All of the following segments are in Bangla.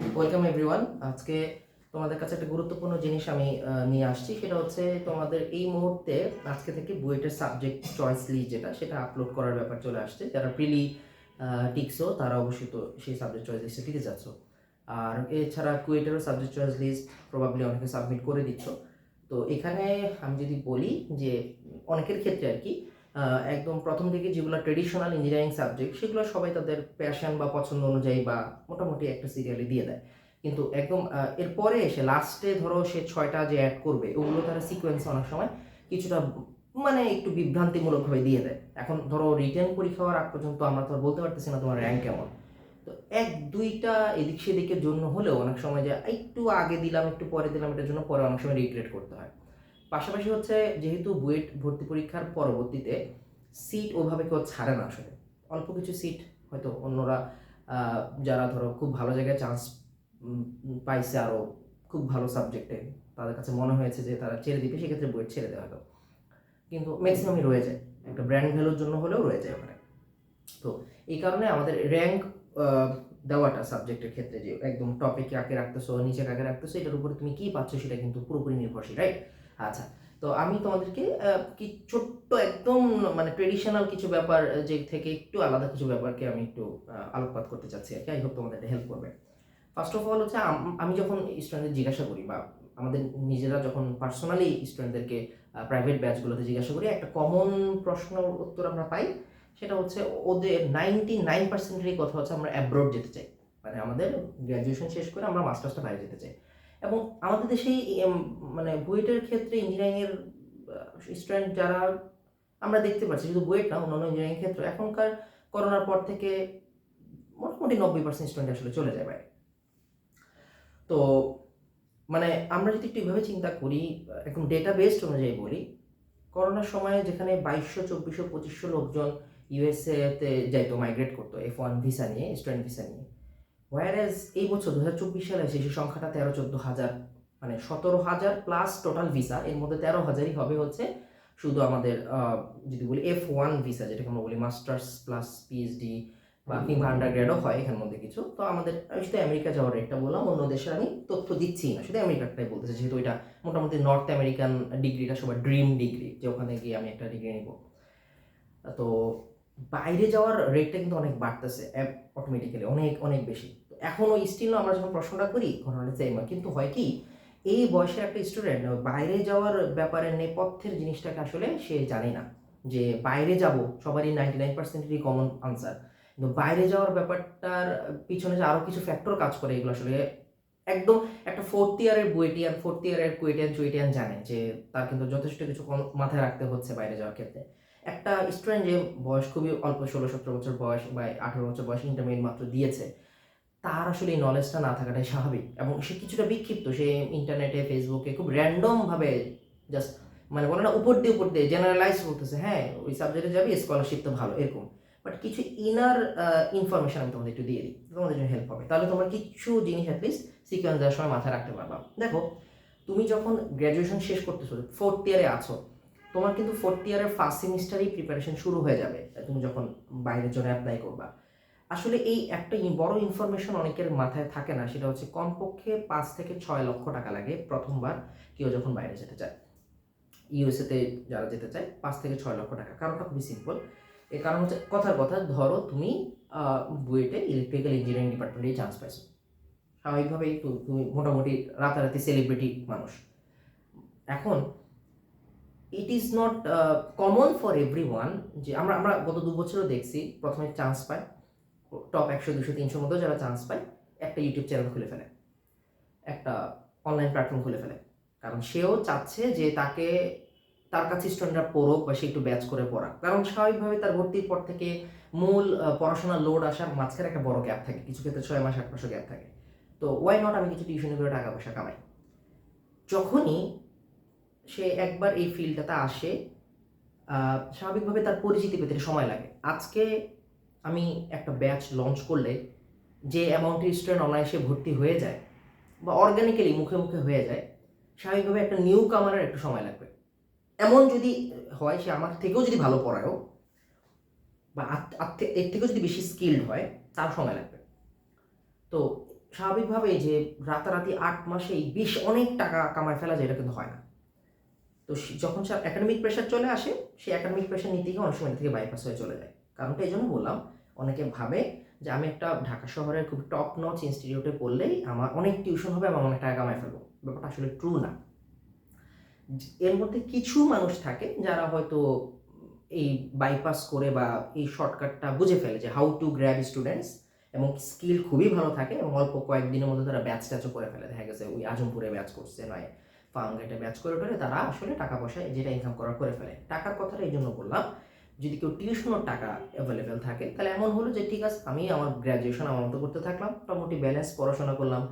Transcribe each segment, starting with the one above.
Welcome everyone. আজকে তোমাদের কাছে একটা গুরুত্বপূর্ণ জিনিস আমি নিয়ে আসছি। সেটা হচ্ছে তোমাদের এই মুহূর্তে আজকে থেকে বুয়েটের সাবজেক্ট চয়েস লিস্ট সেটা আপলোড করার ব্যাপার চলে আসছে। যারা প্রিলি টিকসো তারা অবশ্যই তো সেই সাবজেক্ট চয়েস লিস্টে টিকে যাচ্ছ। আর এছাড়া কুয়েটেরও সাবজেক্ট চয়েস লিস্ট প্রবাবলি অনেকে সাবমিট করে দিচ্ছ। তো এখানে আমি যদি বলি যে অনেকের ক্ষেত্রে আর কি একদম প্রথম দিকে যেগুলো ট্রেডিশনাল ইঞ্জিনিয়ারিং সাবজেক্ট সেগুলো সবাই তাদের প্যাশন বা পছন্দ অনুযায়ী বা মোটামুটি একটা সিরিয়ালে দিয়ে দেয়। কিন্তু একদম এরপরে এসে লাস্টে ধরো সে 6টা যে অ্যাড করবে ওগুলো তারা সিকোয়েন্স অনেক সময় কিছুটা মানে একটু বিভ্রান্তিমূলকভাবে দিয়ে দেয়। এখন ধরো রিটেন পরীক্ষা হওয়ার আগ পর্যন্ত আমরা তো আর বলতে পারতেছি না তোমার র্যাঙ্ক কেমন। তো এক দুইটা এদিক সেদিকের জন্য হলেও অনেক সময় যে একটু আগে দিলাম একটু পরে দিলাম এটার জন্য পরে অনেক সময় রিগ্রেট করতে হয়। পাশাপাশি হচ্ছে যেহেতু বুয়েট ভর্তি পরীক্ষার পরবর্তীতে সিট ওভাবে কেউ ছাড়ে না আসলে। অল্প কিছু সিট হয়তো অন্যরা যারা ধরো খুব ভালো জায়গায় চান্স পাইছে আরও খুব ভালো সাবজেক্টে, তাদের কাছে মনে হয়েছে যে তারা ছেড়ে দিবে, সেক্ষেত্রে বুয়েট ছেড়ে দেওয়া হলো। কিন্তু ম্যাক্সিমামই রয়ে যায়, একটা ব্র্যান্ড ভ্যালুর জন্য হলেও রয়ে যায় ওখানে। তো এই কারণে আমাদের র্যাঙ্ক দেওয়াটা সাবজেক্টের ক্ষেত্রে যে একদম টপে কাকে রাখতেছো নিচে কাকে রাখতেছো এটার উপরে তুমি কি পাচ্ছ সেটা কিন্তু পুরোপুরি নির্ভরশীল, রাইট? আচ্ছা, তো আমি তোমাদেরকে কি ছোট্ট একদম মানে ট্রেডিশনাল কিছু ব্যাপার যে থেকে একটু আলাদা কিছু ব্যাপারকে আমি একটু আলোকপাত করতে চাচ্ছি আর কি। আই হোপ তোমাদের এটা হেল্প করবে। ফার্স্ট অফ অল হচ্ছে আমি যখন স্টুডেন্টদের জিজ্ঞাসা করি বা আমাদের নিজেরা যখন পার্সোনালি স্টুডেন্টদেরকে প্রাইভেট ব্যাচগুলোতে জিজ্ঞাসা করি, একটা কমন প্রশ্ন উত্তর আমরা পাই। সেটা হচ্ছে ওদের 99%-এরই কথা হচ্ছে আমরা অ্যাব্রড যেতে চাই, মানে আমাদের গ্র্যাজুয়েশন শেষ করে আমরা মাস্টার্সটা বাইরে যেতে চাই। এবং আমাদের দেশেই মানে বুয়েটের ক্ষেত্রে ইঞ্জিনিয়ারিংয়ের স্টুডেন্ট যারা আমরা দেখতে পাচ্ছি, শুধু বুয়েট না অন্যান্য ইঞ্জিনিয়ারিং ক্ষেত্রে এখনকার করোনার পর থেকে মোটামুটি 90% স্টুডেন্ট আসলে চলে যায় বাইরে। তো মানে আমরা যদি একটু এভাবে চিন্তা করি, একদম ডেটা বেসড অনুযায়ী বলি, করোনার সময়ে যেখানে 2200 2400 2500 লোকজন ইউএসএতে যাইতো, মাইগ্রেট করতো F1 ভিসা নিয়ে, স্টুডেন্ট ভিসা নিয়ে, হোয়ারাজ এই বছর 2024 সালে এসে সেই সংখ্যাটা 13-14 হাজার, মানে 17,000 প্লাস টোটাল ভিসা, এর মধ্যে 13,000ই হবে হচ্ছে শুধু আমাদের যদি বলি F1 ভিসা, যেটাকে আমরা বলি মাস্টার্স প্লাস পিএইচডি বা কিংবা আন্ডার গ্রেডও হয় এখানের মধ্যে কিছু। তো আমাদের আমি শুধু আমেরিকা যাওয়ার রেটটা বললাম, অন্য দেশের আমি তথ্য দিচ্ছি না, শুধু আমেরিকাটাই বলতেছি, যেহেতু এটা মোটামুটি নর্থ আমেরিকান ডিগ্রিটা সবার ড্রিম ডিগ্রি, যে ওখানে গিয়ে আমি একটা ডিগ্রি নিব। তো বাইরে যাওয়ার রেটটা কিন্তু অনেক বাড়তেছে অটোমেটিক্যালি, অনেক অনেক বেশি। তো এখনও স্টিল আমরা যখন প্রশ্নটা করি ঘটনাটা সেম, কিন্তু হয় কি এই বয়সের একটা স্টুডেন্ট বাইরে যাওয়ার ব্যাপারে নেপথ্যের জিনিসটাকে আসলে সে জানে না। যে বাইরে যাব সবারই 99%-এরই কমন আনসার, কিন্তু বাইরে যাওয়ার ব্যাপারটার পিছনে যে আরও কিছু ফ্যাক্টর কাজ করে এগুলো আসলে একদম একটা ফোর্থ ইয়ারের বুয়েটিয়ান, ফোর্থ ইয়ারের কুয়েটিয়ান চুয়েটিয়ান জানে যে তার কিন্তু যথেষ্ট কিছু মাথায় রাখতে হচ্ছে বাইরে যাওয়ার ক্ষেত্রে। একটা স্টুডেন্ট যে বয়স খুবই অল্প, 16-17 বছর বয়স বা 18 বছর বয়স, ইন্টারমিডিয়েট মাত্র দিয়েছে, তার আসলে এই নলেজটা না থাকাটাই স্বাভাবিক। এবং সে কিছুটা বিক্ষিপ্ত, সে ইন্টারনেটে ফেসবুকে খুব র্যান্ডমভাবে জাস্ট মানে বলে না উপর দিয়ে জেনারেলাইজ করতেছে, হ্যাঁ ওই সাবজেক্টে যাবে স্কলারশিপ তো ভালো এরকম। বাট কিছু ইনার ইনফরমেশন আমি তোমাদের একটু দিয়ে দিই, তোমাদের জন্য হেল্প হবে, তাহলে তোমরা কিছু জিনিস অ্যাটলিস্ট সিকোয়েন্স দেওয়ার সময় মাথায় রাখতে পারবা। দেখো, তুমি যখন গ্র্যাজুয়েশন শেষ করতেছো, ফোর্থ ইয়ারে আছো, তোমার কিন্তু ফোর্থ ইয়ারের ফার্স্ট সেমিস্টারেই প্রিপারেশন শুরু হয়ে যাবে তুমি যখন বাইরের জন্য অ্যাপ্লাই করবা। আসলে এই একটা বড় ইনফরমেশন অনেকের মাথায় থাকে না, সেটা হচ্ছে কমপক্ষে 5 থেকে 6 লক্ষ টাকা লাগে প্রথমবার কেউ যখন বাইরে যেতে চায়। ইউএসএতে যারা যেতে চায় 5 থেকে 6 লক্ষ টাকা। কারণটা খুবই সিম্পল। এর কারণ হচ্ছে কথার কথা, ধরো তুমি বুয়েটে ইলেকট্রিক্যাল ইঞ্জিনিয়ারিং ডিপার্টমেন্টেই চান্স পাইছো, স্বাভাবিকভাবেই তুমি মোটামুটি রাতারাতি সেলিব্রিটি মানুষ। এখন it is not common for every one যে আমরা আমরা গত 2 বছরও দেখছি, প্রথমে চান্স পায় টপ 100 200 300 মধ্যে যারা চান্স পায় একটা ইউটিউব চ্যানেল খুলে ফেলে, একটা অনলাইন প্ল্যাটফর্ম খুলে ফেলে, কারণ সেও চাচ্ছে যে তার কাছে স্টুডেন্টরা পড়ুক বা সে একটু ব্যাচ করে পড়াক। কারণ স্বাভাবিকভাবে তার ভর্তির পর থেকে মূল পড়াশোনার লোড আসার মাঝখানে একটা বড় গ্যাপ থাকে, কিছু ক্ষেত্রে 6 মাস 8 মাসও গ্যাপ থাকে। তো ওয়াই নট আমি কিছু টিউশনি করে টাকা পয়সা কামাই। যখনই সে একবার এই ফিল্ডটাতে আসে, স্বাভাবিকভাবে তার পরিচিতি পেতে সময় লাগে। আজকে আমি একটা ব্যাচ লঞ্চ করলে যে অ্যামাউন্টের স্টুডেন্ট অনায়াসে ভর্তি হয়ে যায় বা অর্গানিক্যালি মুখে মুখে হয়ে যায়, স্বাভাবিকভাবে একটা নিউ কামারের একটু সময় লাগবে। এমন যদি হয় সে আমার থেকেও যদি ভালো পড়ায়ও বা এর থেকেও যদি বেশি স্কিল্ড হয়, তার সময় লাগবে। তো স্বাভাবিকভাবেই যে রাতারাতি 8 মাসেই বেশ অনেক টাকা কামায় ফেলা যায়, এটা কিন্তু হয় না। তো যখন একাডেমিক প্রেশার চলে আসে, সেই একাডেমিক প্রেশার নিতে গিয়ে অনেক সময় থেকে বাইপাস হয়ে চলে যায়। কারণটা এই জন্য বললাম, অনেকে ভাবে যে আমি একটা ঢাকা শহরের খুব টপ নচ ইনস্টিটিউটে পড়লেই আমার অনেক টিউশন হবে এবং অনেক টাকা কামায় ফেলবো। ব্যাপারটা আসলে ট্রু না। এর মধ্যে কিছু মানুষ থাকে যারা হয়তো এই বাইপাস করে বা এই শর্টকাটটা বুঝে ফেলে যে হাউ টু গ্র্যাব স্টুডেন্টস, এবং স্কিল খুবই ভালো থাকে এবং অল্প কয়েকদিনের মধ্যে তারা ব্যাচ ট্যাচও করে ফেলে। দেখা গেছে ওই আজমপুরে ব্যাচ করছে, নয় ফার্মগেটে ব্যাচ করে টোরে তারা আসলে টাকা পয়সা যেটা ইনকাম করার করে ফেলে। টাকার কথাটা এই জন্য বললাম, যদি কেউ টিউশনের টাকা অ্যাভেলেবেল থাকে তাহলে এমন হলো যে ঠিক আছে, আমি আমার গ্র্যাজুয়েশন আমার মতো করতে থাকলাম, মোটামুটি ব্যালেন্স পড়াশোনা করলাম,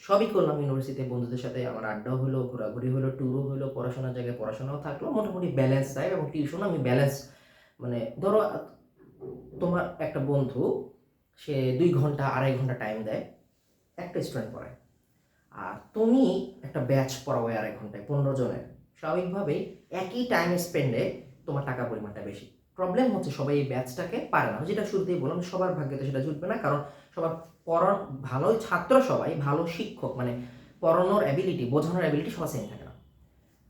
সবই করলাম, ইউনিভার্সিটিতে বন্ধুদের সাথে আমার আড্ডাও হলো, ঘোরাঘুরি হলো, ট্যুরও হলো, পড়াশোনার জায়গায় পড়াশোনাও থাকলো, মোটামুটি ব্যালেন্স টাইপ, এবং টিউশন আমি ব্যালেন্স, মানে ধরো তোমার একটা বন্ধু সে 2 ঘন্টা 2.5 ঘন্টা টাইম দেয় একটা স্টুডেন্ট পড়ায়, আর তুমি একটা ব্যাচ পড়াও 2.5 ঘন্টায় 15 জনের, স্বাভাবিকভাবেই একই টাইম স্পেন্ডে তোমার টাকার পরিমাণটা বেশি। প্রবলেম হচ্ছে সবাই এই ব্যাচটাকে পারে না, যেটা শুরুতেই বললাম, সবার ভাগ্যে তো সেটা জুটবে না, কারণ সবার পড়ার ভালো ছাত্র, সবাই ভালো শিক্ষক, মানে পড়ানোর অ্যাবিলিটি, বোঝানোর অ্যাবিলিটি সবার সেম থাকে না।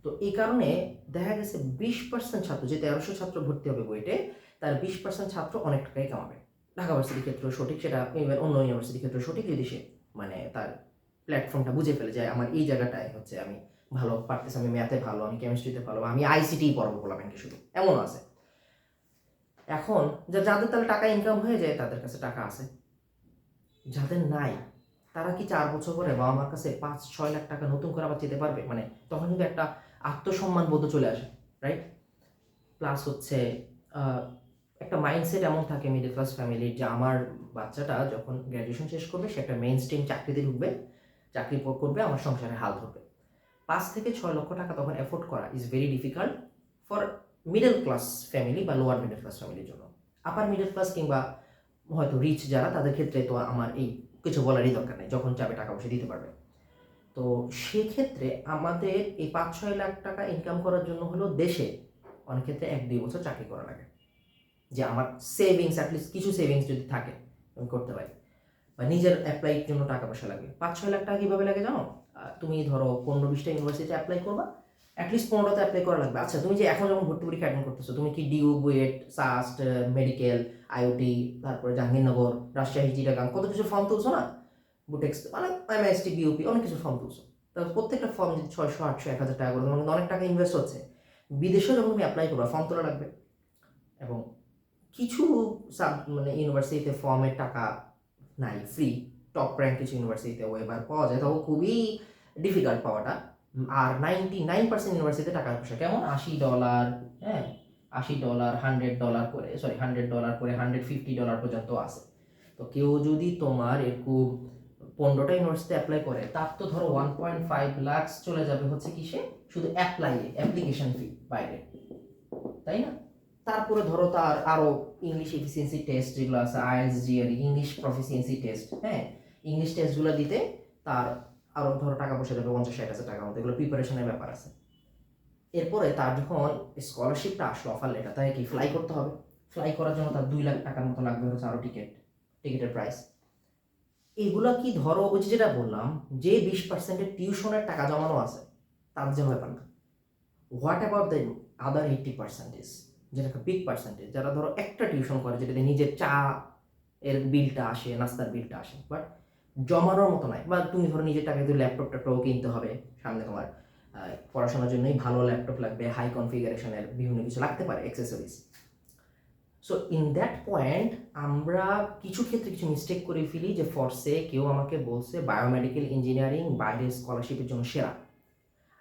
তো এই কারণে দেখা গেছে 20% ছাত্র, যে 1300 ছাত্র ভর্তি হবে বইটে, তার 20% ছাত্র অনেক টাকাই কামাবে। ঢাকা ভার্সিটির ক্ষেত্রেও সঠিক, সেটা অন্য ইউনিভার্সিটির ক্ষেত্রেও সঠিক, যদি সে মানে তার প্ল্যাটফর্মটা বুঝে ফেলে যে আমার এই জায়গাটায় হচ্ছে আমি ভালো পারতেছি, আমি ম্যাথে ভালো, আমি কেমিস্ট্রিতে ভালো, আমি আইসিটি পড়াবো বলাবেনকে শুধু, এমনও আছে। এখন যাদের তাহলে টাকা ইনকাম হয়ে যায় তাদের কাছে টাকা আছে, যাদের নাই তারা কি 4 বছর পরে বাবা মার কাছে 5-6 লাখ টাকা নতুন করে আবার যেতে পারবে? মানে তখন কিন্তু একটা আত্মসম্মান বোধ চলে আসে, রাইট? প্লাস হচ্ছে একটা মাইন্ডসেট এমন থাকে মিডল ক্লাস ফ্যামিলির, যে আমার বাচ্চাটা যখন গ্র্যাজুয়েশন শেষ করবে সে একটা মেইন স্ট্রিম চাকরিতে ঢুকবে, চাকরি করবে, আমার সংসারে হাল ধরবে। 5 থেকে 6 লক্ষ টাকা তখন এফোর্ড করা is very difficult for middle class family বা লোয়ার মিডল ক্লাস ফ্যামিলির জন্য। আপার মিডল ক্লাস কিংবা হয়তো রিচ যারা, তাদের ক্ষেত্রে তো আমার এই কিছু বলারই দরকার নেই, যখন চাবে টাকা পয়সা দিতে পারবে। তো সেক্ষেত্রে আমাদের এই 5-6 লাখ টাকা ইনকাম করার জন্য হলো দেশে অনেক ক্ষেত্রে 1-2 বছর চাকরি করা লাগে, যে আমার সেভিংস, অ্যাটলিস্ট কিছু সেভিংস যদি থাকে আমি করতে পারি, বা নিজের অ্যাপ্লাইয়ের জন্য টাকা পয়সা লাগবে। 5-6 লাখ টাকা কীভাবে লাগে জানো? তুমি ধরো 15-20টা ইউনিভার্সিটিতে অ্যাপ্লাই করবা, অ্যাটলিস্ট 15টাতে অ্যাপ্লাই করা লাগবে। আচ্ছা, তুমি যে এখন যখন ভর্তি পরীক্ষা অ্যাটেন্ড করতেছো, তুমি কি DU, BUET, SUST, medical, IOT, তারপরে জাহাঙ্গীরনগর, রাজশাহী, চিটাগাং, কত কিছু ফর্ম তুলছো না? বুটেক্স, মানে এমএসটি, বিউপি, অনেক কিছু ফর্ম তুলছো। তারপর প্রত্যেকটা ফর্ম যদি 600, 800, 1000 টাকা করে, তোমার কিন্তু অনেক টাকা ইনভেস্ট হচ্ছে। বিদেশেও যখন তুমি অ্যাপ্লাই করবা ফর্ম তোলা লাগবে, এবং কিছু মানে ইউনিভার্সিটিতে ফর্মের টাকা নাই, ফ্রি। টপ র্যাঙ্ক কিছু ইউনিভার্সিটিতে ওয়েবার পাওয়া যায়, তাও খুবই ডিফিকাল্ট পাওয়াটা। আর 99% ইউনিভার্সিটিতে টাকা পয়সা কেমন, $80, হ্যাঁ, $80, $100 করে, সরি $100 করে, $150 পর্যন্ত আছে। তো কেউ যদি তোমার এরকম 15টা ইউনিভার্সিটি অ্যাপ্লাই করে, তার তো ধরো 1.5 লাখ চলে যাবে হচ্ছে কিসে, শুধু অ্যাপ্লিকেশন ফি বাইরে, তাই না? তারপরে ধরো তার আরো ইংলিশ এফিসিয়েন্সি টেস্ট যেগুলো আছে, IELTS, GRE, English proficiency test, হ্যাঁ, ইংলিশ টেস্টগুলো দিতে তার আরো ধরো টাকা পয়সা যাবে 50-60 হাজার টাকার মতো, এগুলো প্রিপারেশনের ব্যাপার আছে। এরপরে তার যখন স্কলারশিপটা আসলো, অফার লেটার, তাই কি ফ্লাই করতে হবে, ফ্লাই করার জন্য তার 2 লাখ টাকার মতো লাগবে হচ্ছে আরো টিকিটের প্রাইস। এগুলো কি ধরো ওই যেটা বললাম, যে 20%-এর টিউশনের টাকা জমানো আছে তার জন্য ব্যাপার না। হোয়াট অ্যাবাউট দ্য আদার 80%, যেটা একটা বিগ পার্সেন্টেজ, যারা ধরো একটা টিউশন করে যেটাতে নিজের চা এর বিলটা আসে, নাস্তার বিলটা আসে, বাট জমানোর মতো নাই। বা তুমি ধরো নিজের টাকা দিয়ে ল্যাপটপটাও কিনতে হবে, সামনে তোমার পড়াশোনার জন্যই ভালো ল্যাপটপ লাগবে, হাই কনফিগারেশনের বিভিন্ন কিছু লাগতে পারে, accessories. So in that point আমরা কিছু ক্ষেত্রে কিছু মিস্টেক করে ফেলি, যে ফর্সে কেউ আমাকে বলছে বায়োমেডিক্যাল ইঞ্জিনিয়ারিং বাইরের স্কলারশিপের জন্য সেরা।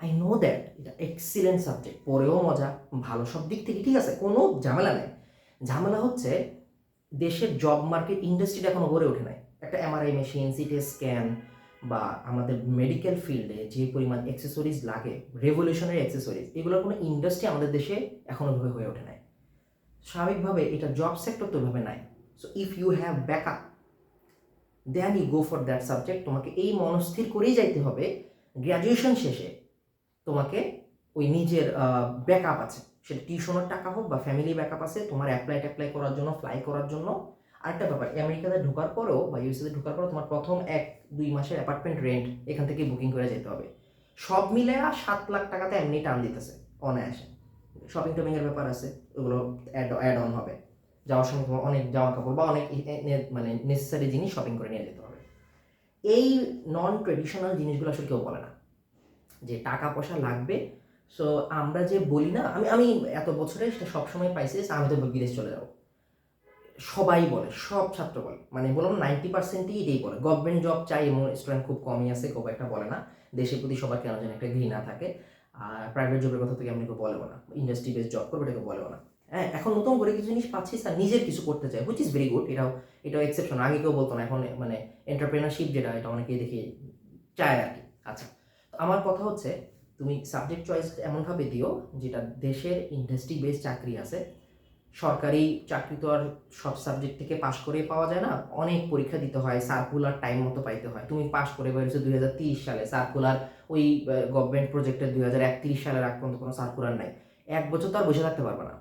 আই নো দ্যাট এটা এক্সিলেন্ট সাবজেক্ট, পড়েও মজা, ভালো, সব দিক থেকে ঠিক আছে, কোনো ঝামেলা নেই। ঝামেলা হচ্ছে দেশের জব মার্কেট ইন্ডাস্ট্রিটা এখনো গড়ে ওঠে নাই। একটা এমআরআই মেশিন, সিটি স্ক্যান, বা আমাদের মেডিকেল ফিল্ডে যে পরিমাণ অ্যাক্সেসরিজ লাগে, রেভলিউশনারি অ্যাক্সেসরিজ, এগুলোর কোনো ইন্ডাস্ট্রি আমাদের দেশে এখনো ভাবে হয়ে ওঠে নাই। স্বাভাবিকভাবে এটা জব সেক্টর তো ভাবে নাই। So if you have backup, then you go for that subject. তোমাকে এই মনস্থির করেই যাইতে হবে গ্র্যাজুয়েশন শেষে তোমাকে ওই নিজের ব্যাকআপ আছে, সেটা টিউশনের টাকা হোক বা ফ্যামিলি ব্যাকআপ আছে তোমার অ্যাপ্লাই করার জন্য, ফ্লাই করার জন্য, আরেকটা ব্যাপার, আমেরিকাতে ঢোকার পরেও বা ইউএসএতে ঢোকার পরেও তোমার প্রথম 1-2 মাসের অ্যাপার্টমেন্ট রেন্ট এখান থেকে বুকিং করে যেতে হবে। সব মিলে 7 লাখ টাকাতে এমনি টান দিতেছে অনায়াসে। শপিং টপিংয়ের ব্যাপার আছে, ওগুলো অ্যাড অন হবে। যাওয়ার সময় তোমার অনেক জামা কাপড় বা অনেক মানে নেসেসারি জিনিস শপিং করে নিয়ে যেতে হবে। এই নন ট্রেডিশনাল জিনিসগুলো আসলে কেউ বলে না যে টাকা পয়সা লাগবে। সো আমরা যে বলি না, আমি আমি এত বছরে সেটা সবসময় পাইছি যে আমি তো বিদেশ চলে যাবো, সবাই বলে, সব ছাত্র বলে, মানে বললাম 90%ই এটাই বলে। গভর্নমেন্ট জব চাই এমন স্টুডেন্ট খুব কমই আছে, খুব একটা বলে না। দেশের প্রতি সবার কেন যেন একটা ঘৃণা থাকে। আর প্রাইভেট জবের কথা তো এমনি কেউ বলেও না, ইন্ডাস্ট্রি বেস জব করবে এটাকে বলেও না। হ্যাঁ, এখন নতুন করে কিছু জিনিস পাচ্ছি স্যার, নিজের কিছু করতে চাই, হুইচ ইজ ভেরি গুড। এটাও এক্সেপশন, আগে কেউ বলতো না, এখন মানে এন্টারপ্রেনারশিপ যেটা, এটা অনেকেই দেখি চায় আর কি। আচ্ছা, আমার কথা হচ্ছে তুমি সাবজেক্ট চয়েস এমনভাবে দিও যেটা দেশের ইন্ডাস্ট্রি বেস চাকরি আছে। সরকারি চাকরি তো আর সব সাবজেক্ট থেকে পাশ করে পাওয়া যায় না, অনেক পরীক্ষা দিতে হয়, সার্কুলার টাইম মতো পাইতে হয়। তুমি পাশ করে বেরিয়েছো 2030 সালে, সার্কুলার ওই গভর্নমেন্ট প্রজেক্টের 2031 সালের আগ পর্যন্ত কোনো সার্কুলার নাই। 1 বছর তো আর বসে থাকতে পারবে না।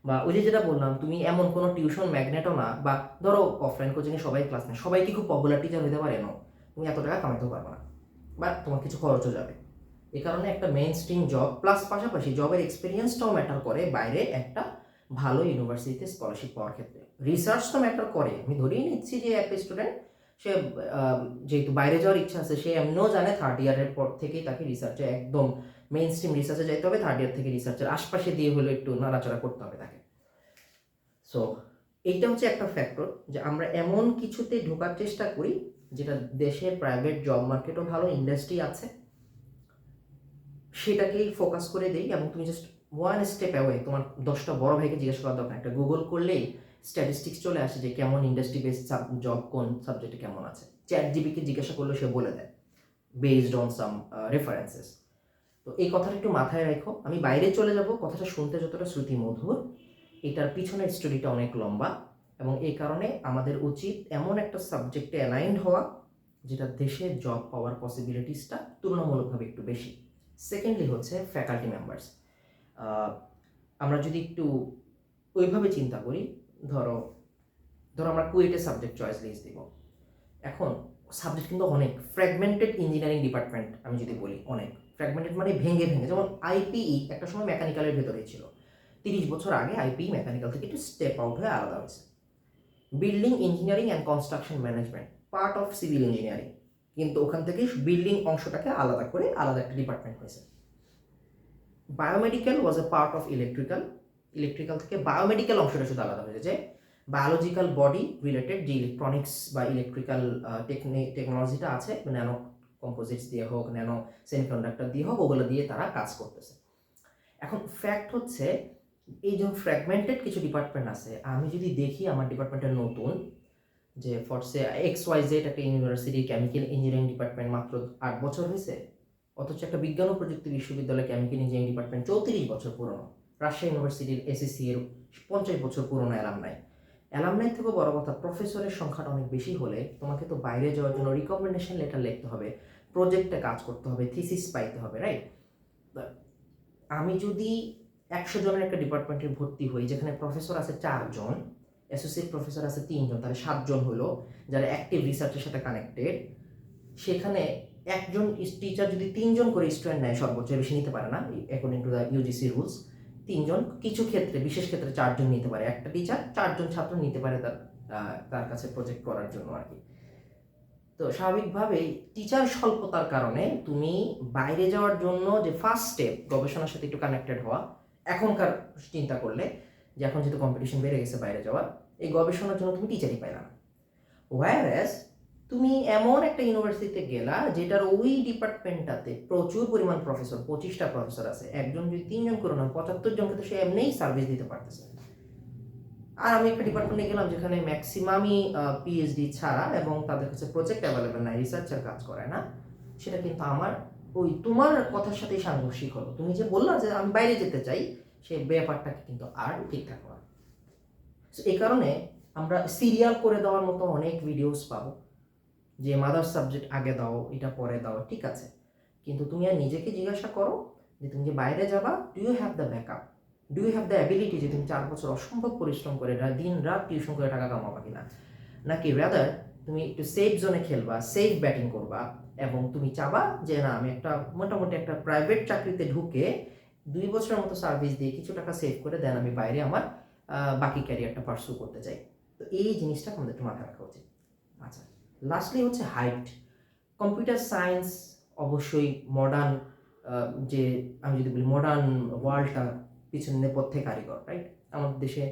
বা ওই যে যেটা বললাম, তুমি এমন কোনো টিউশন ম্যাগনেটও না, বা ধরো অফলাইন কোচিংয়ে সবাই ক্লাস নেয়, সবাই কি খুব পপুলার টিচার হতে পারে? না, তুমি এত টাকা কামাইতেও পারবে না, বা তোমার কিছু খরচও যাবে। এই কারণে একটা মেইন স্ট্রিম জব প্লাস পাশাপাশি জবের এক্সপিরিয়েন্সটাও ম্যাটার করে বাইরে একটা ভালো ইউনিভার্সিটিতে স্কলারশিপ পাওয়ার ক্ষেত্রে। রিসার্চ তো ম্যাটার করে, আমি ধরেই নিচ্ছি যে একটা স্টুডেন্ট সে যেহেতু বাইরে যাওয়ার ইচ্ছা আছে, সে এমনিও জানে 3rd ইয়ারের পর থেকেই তাকে রিসার্চে একদম মেইন স্ট্রিম রিসার্চে যাইতে হবে, 3rd ইয়ার থেকে রিসার্চের আশপাশে দিয়ে হলে একটু নাড়াচাড়া করতে হবে তাকে। সো এইটা হচ্ছে একটা ফ্যাক্টর, যে আমরা এমন কিছুতে ঢোকার চেষ্টা করি যেটা দেশের প্রাইভেট জব মার্কেটও ভালো, ইন্ডাস্ট্রি আছে, সেটাকেই ফোকাস করে দেই। এবং তুমি জাস্ট ওয়ান স্টেপ অ্যাওয়ে, তোমার 10টা বড় ভাইকে জিজ্ঞেস করার দরকার, একটা গুগল করলেই স্ট্যাটিস্টিক্স চলে আসে যে কেমন ইন্ডাস্ট্রি বেসড জব কোন সাবজেক্টে কেমন আছে। চ্যাট জিপিকে জিজ্ঞাসা করলে সে বলে দেয় বেসড অন সাম রেফারেন্সেস। তো এই কথাটা একটু মাথায় রাখো। আমি বাইরে চলে যাব, কথাটা শুনতে যতটা শ্রুতি মধুর, এটার পিছনের স্টোরিটা অনেক লম্বা, এবং এই কারণে আমাদের উচিত এমন একটা সাবজেক্টে অ্যালাইন্ড হওয়া যেটা দেশে জব পাওয়ার পসিবিলিটিসটা তুলনামূলকভাবে একটু বেশি। সেকেন্ডলি হচ্ছে ফ্যাকাল্টি মেম্বার্স। আমরা যদি একটু ওইভাবে চিন্তা করি, ধরো ধরো আমরা কুয়েটে সাবজেক্ট চয়েস লিস্ট দিব। এখন সাবজেক্ট কিন্তু অনেক ফ্র্যাগমেন্টেড, ইঞ্জিনিয়ারিং ডিপার্টমেন্ট আমি যদি বলি অনেক ফ্র্যাগমেন্টেড, মানে ভেঙে ভেঙে। যেমন আইপিই একটা সময় মেকানিক্যালের ভেতরেই ছিল, 30 বছর আগে আইপিই মেকানিক্যাল থেকে একটু স্টেপ আউট হয়ে আলাদা হয়েছে। Building engineering and construction management part of civil engineering, কিন্তু ওখান থেকে বিল্ডিং অংশটাকে আলাদা করে আলাদা একটা ডিপার্টমেন্ট হয়েছে। Biomedical was A part of electrical, electrical থেকে বায়োমেডিক্যাল অংশটা শুধু আলাদা হয়েছে, যে বায়োলজিক্যাল বডি রিলেটেড যে ইলেকট্রনিক্স বা ইলেকট্রিক্যাল টেকনোলজিটা আছে, ন্যানো কম্পোজিটস দিয়ে হোক, ন্যানো সেমিকন্ডাক্টর দিয়ে হোক, ওগুলো দিয়ে তারা কাজ করতেছে। এখন ফ্যাক্ট হচ্ছে এই যে ফ্র্যাগমেন্টেড কিছু ডিপার্টমেন্ট আছে, আমি যদি দেখি আমার ডিপার্টমেন্টের নতুন, যে ফরসে XYZ একটা ইউনিভার্সিটি কেমিক্যাল ইঞ্জিনিয়ারিং ডিপার্টমেন্ট মাত্র 8 বছর হয়েছে, অথচ একটা বিজ্ঞান ও প্রযুক্তি বিশ্ববিদ্যালয় কেমিক্যাল ইঞ্জিনিয়ারিং ডিপার্টমেন্ট 34 বছর পুরনো। রাজশাহী ইউনিভার্সিটির এসএসসি এর 50 বছর পুরনো অ্যালামনাই থেকেও বড় কথা, প্রফেসরের সংখ্যাটা অনেক বেশি হলে তোমাকে তো বাইরে যাওয়ার জন্য রিকমেন্ডেশন লেটার লিখতে হবে, প্রজেক্টে কাজ করতে হবে, থিসিস পাইতে হবে, রাইট? আমি যদি 100 জনের একটা ডিপার্টমেন্টে ভর্তি হই, যেখানে প্রফেসর আছে 4 জন, অ্যাসোসিয়েট প্রফেসর আছে 3 জন, তাহলে 7 জন হলো যারা অ্যাক্টিভ রিসার্চের সাথে কানেক্টেড। সেখানে একজন টিচার যদি 3 জন করে স্টুডেন্ট নেয়, সর্বোচ্চ বেশি নিতে পারে না according to the UGC rules. 3 জন, কিছু ক্ষেত্রে বিশেষ ক্ষেত্রে 4 জন নিতে পারে, একটা টিচার 4 জন ছাত্র নিতে পারে তার কাছে প্রজেক্ট করার জন্য আর কি। তো স্বাভাবিকভাবেই টিচার স্বল্পতার কারণে তুমি বাইরে যাওয়ার জন্য যে ফার্স্ট স্টেপ, গবেষণার সাথে একটু কানেক্টেড হওয়া, এখনকার চিন্তা করলে যে এখন যেহেতু কম্পিটিশন বেড়ে গেছে বাইরে যাওয়ার, এই গবেষণার জন্য তুমি টিচারই পাইলা না। ওয়্যারএস তুমি এমন একটা ইউনিভার্সিটিতে গেলা যেটার ওই ডিপার্টমেন্টটাতে প্রচুর পরিমাণ প্রফেসর, 25টা প্রফেসর আছে, একজন যদি 3 জন করে না 75 জনকে তো সে এমনিই সার্ভিস দিতে পারতেছে। আর আমি একটা ডিপার্টমেন্টে গেলাম যেখানে ম্যাক্সিমামই পিএইচডি ছাড়া, এবং তাদের কাছে প্রজেক্ট অ্যাভেলেবেল নাই, রিসার্চের কাজ করে না। সেটা কিন্তু আমার ওই তোমার কথার সাথেই সাংঘর্ষিক হলো। তুমি যে বললা যে আমি বাইরে যেতে চাই, সেই ব্যাপারটাকে কিন্তু আর ঠিকঠাক না। এই কারণে আমরা সিরিয়াল করে দেওয়ার মতো অনেক ভিডিওস পাবো, যে মাদার সাবজেক্ট আগে দাও, এটা পরে দাও, ঠিক আছে, কিন্তু তুমি আর নিজেকে জিজ্ঞাসা করো যে তুমি যে বাইরে যাবা, do you have the backup? Do you have the ability যে তুমি 4 বছর অসম্ভব পরিশ্রম করে দিন রাত টিউশন করে টাকা কামাবা কিনা, নাকি রাদার তুমি একটু সেফ জোনে খেলবা, সেফ ব্যাটিং করবা, এবং তুমি চাবা যে না আমি একটা মোটামুটি একটা প্রাইভেট চাকরিতে ঢুকে 2 বছরের মতো সার্ভিস দিয়ে কিছু টাকা সেভ করে দেন আমি বাইরে আমার বাকি ক্যারিয়ারটা পার্সু করতে চাই। তো এই জিনিসটা আমাদের একটু মাথায় রাখা উচিত। আচ্ছা, লাস্টলি হচ্ছে হাইট। কম্পিউটার সায়েন্স অবশ্যই মডার্ন, যে আমি যদি বলি মডার্ন ওয়ার্ল্ডটা পিছনে নেপথ্যে কারিগর, রাইট? আমাদের দেশে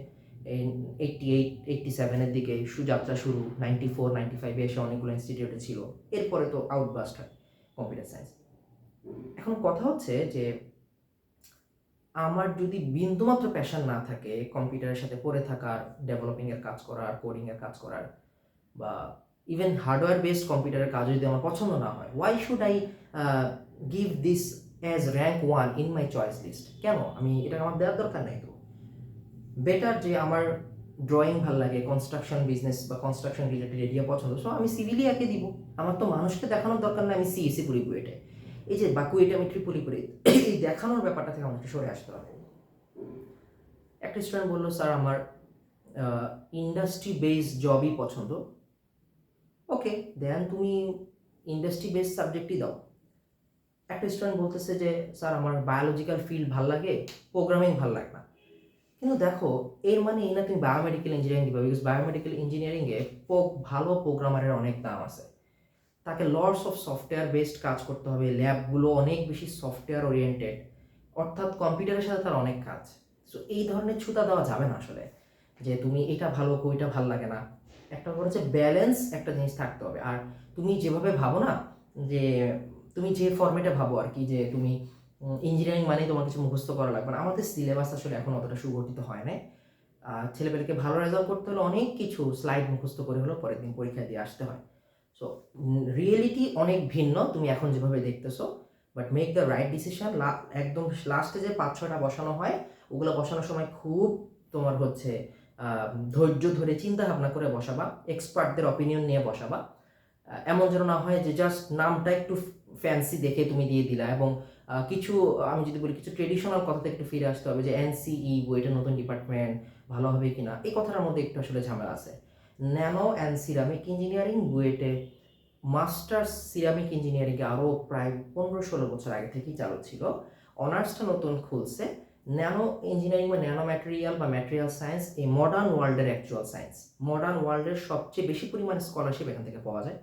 এই 88-87-এর দিকে সুযাত্রা শুরু, 94-95-এ এসে অনেকগুলো ইনস্টিটিউটে ছিল, এরপরে তো আউটবাস্ট হয় কম্পিউটার সায়েন্স। এখন কথা হচ্ছে যে আমার যদি বিন্দুমাত্র প্যাশন না থাকে কম্পিউটারের সাথে পড়ে থাকার, ডেভেলপিংয়ের কাজ করার, কোডিংয়ের কাজ করার, বা ইভেন হার্ডওয়্যার বেসড কম্পিউটারের কাজ যদি আমার পছন্দ না হয়, why should I give this as rank 1 in my choice list? কেন আমি এটা আমার দেওয়ার দরকার নাই তো? বেটার যে আমার ড্রয়িং ভাল লাগে, কনস্ট্রাকশন বিজনেস বা কনস্ট্রাকশন রিলেটেড এরিয়া পছন্দ, সো আমি সিভিলই একে দিব। আমার তো মানুষকে দেখানোর দরকার নেই আমি সিএসি পড়ি কুয়েটে, এই যে বা কুয়েটে আমি ট্রিপলি পড়ি, এই দেখানোর ব্যাপারটা থেকে আমাকে সরে আসতে হবে। একটা স্টুডেন্ট বললো স্যার আমার ইন্ডাস্ট্রি বেসড জবই পছন্দ। ওকে, দেন তুমি ইন্ডাস্ট্রি বেসড সাবজেক্টই দাও। একটা স্টুডেন্ট বলতেছে যে স্যার আমার বায়োলজিক্যাল ফিল্ড ভাল লাগে, প্রোগ্রামিং ভাল লাগে না। কিন্তু দেখো, এর মানে এই না তুমি বায়োমেডিক্যাল ইঞ্জিনিয়ারিং দিবা, বিকজ বায়োমেডিক্যাল ইঞ্জিনিয়ারিংয়ে ভালো প্রোগ্রামারের অনেক দাম আছে। তাকে লটস অফ সফটওয়্যার বেসড কাজ করতে হবে, ল্যাবগুলো অনেক বেশি সফটওয়্যার ওরিয়েন্টেড, অর্থাৎ কম্পিউটারের সাথে তার অনেক কাজ। সো এই ধরনের ছুতা দেওয়া যাবে না আসলে, যে তুমি এটা ভালো ওইটা ভাল লাগে না। একটা হচ্ছে ব্যালেন্স একটা জিনিস থাকতে হবে। আর তুমি যেভাবে ভাবো না, যে তুমি যে ফর্মেটে ভাবো আর কি, যে তুমি ইঞ্জিনিয়ারিং মানে তোমার কিছু মুখস্থ করা লাগবে না, আমাদের সিলেবাস আসলে এখন অতটা সুগঠিত হয় না। ছেলেপেলেকে ভালো রেজাল্ট করতে হলে অনেক কিছু স্লাইড মুখস্থ করে হলেও পরের দিন পরীক্ষা দিয়ে আসতে হয়। সো রিয়েলিটি অনেক ভিন্ন তুমি এখন যেভাবে দেখতেছো, but make the right decision. একদম লাস্টে যে 5-6টা বসানো হয়, ওগুলো বসানোর সময় খুব তোমার হচ্ছে ধৈর্য ধরে চিন্তা ভাবনা করে বসাবা, এক্সপার্টদের অপিনিয়ন নিয়ে বসাবা। এমন যেন না হয় যে জাস্ট নামটা একটু ফ্যান্সি দেখে তুমি দিয়ে দিলা, এবং কিছু আমি যদি বলি কিছু ট্রেডিশনাল কথাতে একটু ফিরে আসতে হবে, যে এনসিই বইটা নতুন ডিপার্টমেন্ট ভালো হবে কিনা, এই কথাটার মধ্যে একটু আসলে ঝামেলা আছে। ন্যানো অ্যান্ড সিরামিক ইঞ্জিনিয়ারিং বুয়েটে মাস্টার্স সিরামিক ইঞ্জিনিয়ারিংয়ে আরও প্রায় 15-16 বছর আগে থেকেই চালু ছিল। অনার্সটা নতুন খুলছে। ন্যানো ইঞ্জিনিয়ারিং বা ন্যানো ম্যাটেরিয়াল বা ম্যাটেরিয়াল সায়েন্স এই মডার্ন ওয়ার্ল্ডের অ্যাকচুয়াল সায়েন্স। মডার্ন ওয়ার্ল্ডের সবচেয়ে বেশি পরিমাণে স্কলারশিপ এখান থেকে পাওয়া যায়।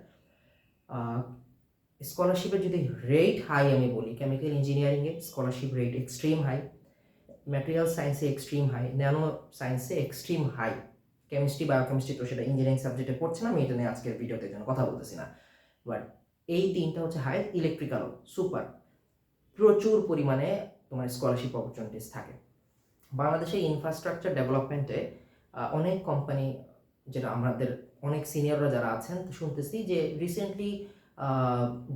স্কলারশিপের যদি রেট হাই আমি বলি, কেমিক্যাল ইঞ্জিনিয়ারিংয়ে scholarship rate extreme high, material সায়েন্সে এক্সট্রিম হাই, ন্যানো সায়েন্সে এক্সট্রিম হাই। কেমিস্ট্রি বায়োকেমিস্ট্রি তো সেটা ইঞ্জিনিয়ারিং সাবজেক্টে পড়ছে না, আমি এটা নিয়ে আজকের ভিডিওতে জন্য কথা বলতেছি না। বাট এই তিনটা হচ্ছে হাই। ইলেকট্রিক্যালও সুপার, প্রচুর পরিমাণে তোমার স্কলারশিপ অপরচুনিটিস থাকে। বাংলাদেশে ইনফ্রাস্ট্রাকচার ডেভেলপমেন্টে অনেক কোম্পানি, যেটা আমাদের অনেক সিনিয়ররা যারা আছেন শুনতেছি যে রিসেন্টলি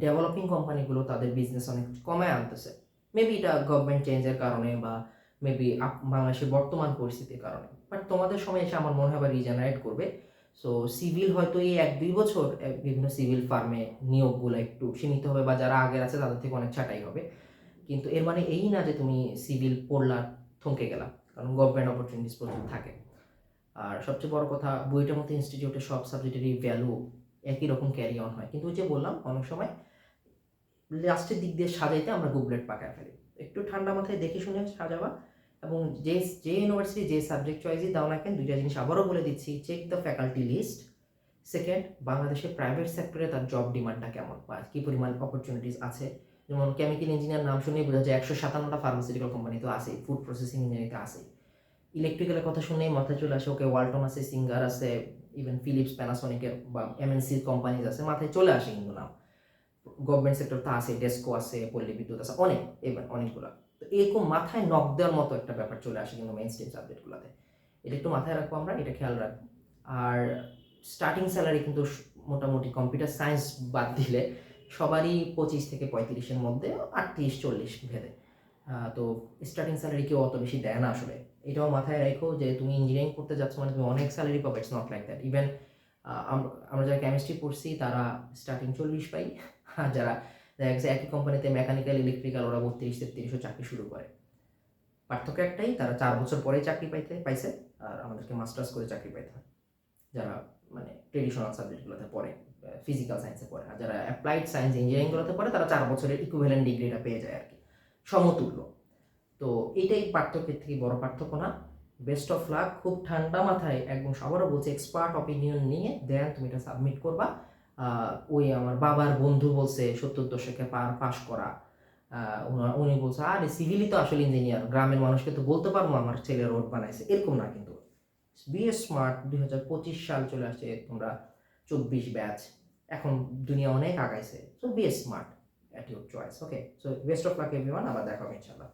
ডেভেলপিং কোম্পানিগুলো তাদের বিজনেস অনেক কমায় আনতেছে। মেবি এটা গভর্নমেন্ট চেঞ্জের কারণে, বা মেবি বাংলাদেশের বর্তমান পরিস্থিতির কারণে। বাট তোমাদের সময় এসে আমার মনে হয় রিজেনারেট করবে। সো সিভিল হয়তো এই 1-2 বছর বিভিন্ন সিভিল ফার্মে নিয়োগগুলো একটু সীমিত হবে, বা যারা আগের আছে তাদের থেকে অনেক ছাঁটাই হবে। কিন্তু এর মানে এই না যে তুমি সিভিল পড়লা থমকে গেলা, কারণ গভর্নমেন্ট অপরচুনিটিস প্রচুর থাকে। আর সবচেয়ে বড় কথা, বইটার মতো ইনস্টিটিউটে সব সাবজেক্টেরই ভ্যালু একই রকম ক্যারি অন হয়, কিন্তু ওই যে বললাম অনেক সময় লাস্টের দিক দিয়ে সাজাইতে আমরা গুবলেট পাকায় ফেলি। একটু ঠান্ডা মাথায় দেখে শুনে সাজাবা, এবং যে যে ইউনিভার্সিটি যে সাবজেক্ট চয়েসই দাও না কেন, দুইটা জিনিস আবারও বলে দিচ্ছি, check the faculty list. Second, বাংলাদেশের প্রাইভেট সেক্টরে তার জব ডিমান্ডটা কেমন, বা কী পরিমাণ অপরচুনিটিস আছে। যেমন কেমিক্যাল ইঞ্জিনিয়ার নাম শুনেই বোঝা যায় 157টা ফার্মাসিউটিক্যাল কোম্পানি তো আছেই, ফুড প্রসেসিং ইঞ্জিনিয়ারিংতে আছেই। ইলেকট্রিক্যালের কথা শুনেই মাথায় চলে আসে ওকে ওয়ালটন আছে, সিঙ্গার আছে, ইভেন ফিলিপস প্যানাসোনিকের বা এমএনসির কোম্পানিজ আছে, মাথায় চলে আসে কিন্তু নাম। গভর্নমেন্ট সেক্টর তো আছে, ডেস্কো আছে, পল্লী বিদ্যুৎ আছে, অনেক, এবার অনেকগুলো। তো এরকম মাথায় নক দেওয়ার মতো একটা ব্যাপার চলে আসে কিন্তু মেইন স্ট্রিম সাবজেক্টগুলোতে। এটা একটু মাথায় রাখবো, আমরা এটা খেয়াল রাখবো। আর স্টার্টিং স্যালারি কিন্তু মোটামুটি কম্পিউটার সায়েন্স বাদ দিলে সবারই 25 থেকে 35-এর মধ্যে, 38-40 ভেদে। তো স্টার্টিং স্যালারি কেউ অত বেশি দেয় না আসলে। এটাও মাথায় রেখো যে তুমি ইঞ্জিনিয়ারিং করতে যাচ্ছ মানে তুমি অনেক স্যালারি পাবে, it's not like that. Even আমরা যারা কেমিস্ট্রি পড়ছি তারা স্টার্টিং 40 পাই, আর যারা দেখা গেছে একই কোম্পানিতে মেকানিক্যাল ইলেকট্রিক্যাল ওরা 32-33 চাকরি শুরু করে। পার্থক্য একটাই, তারা 4 বছর পরে চাকরি পাইছে, আর আমাদেরকে মাস্টার্স করে চাকরি পাইতে হয় যারা মানে ট্রেডিশনাল সাবজেক্টগুলোতে পড়ে, ফিজিক্যাল সায়েন্সে পড়ে। আর যারা অ্যাপ্লাইড সায়েন্স ইঞ্জিনিয়ারিংগুলোতে পড়ে তারা 4 বছরের ইকুইভ্যালেন্ট ডিগ্রিটা পেয়ে যায় আর কি, সমতুল্য। তো এটাই পার্থক্যের থেকে বড় পার্থক্য না। বেস্ট অফ লাক, খুব ঠান্ডা মাথায় একদম সবারও বলছে এক্সপার্ট অপিনিয়ন নিয়ে দেন তুমি এটা সাবমিট করবা। ওই আমার বাবার বন্ধু বলছে 70 দশকে পাশ করা, উনি বলছে আরে সিভিলই তো আসলে ইঞ্জিনিয়ার, গ্রামের মানুষকে তো বলতে পারবো আমার ছেলে রোড বানাইছে, এরকম না কিন্তু। বি এ স্মার্ট, 2025 সাল চলে আসছে, তোমরা 24 ব্যাচ, এখন দুনিয়া অনেক আগাইছে, so be a smart at your choice. Okay, so best of luck everyone, আবার দেখা হবে ইনশাল্লাহ।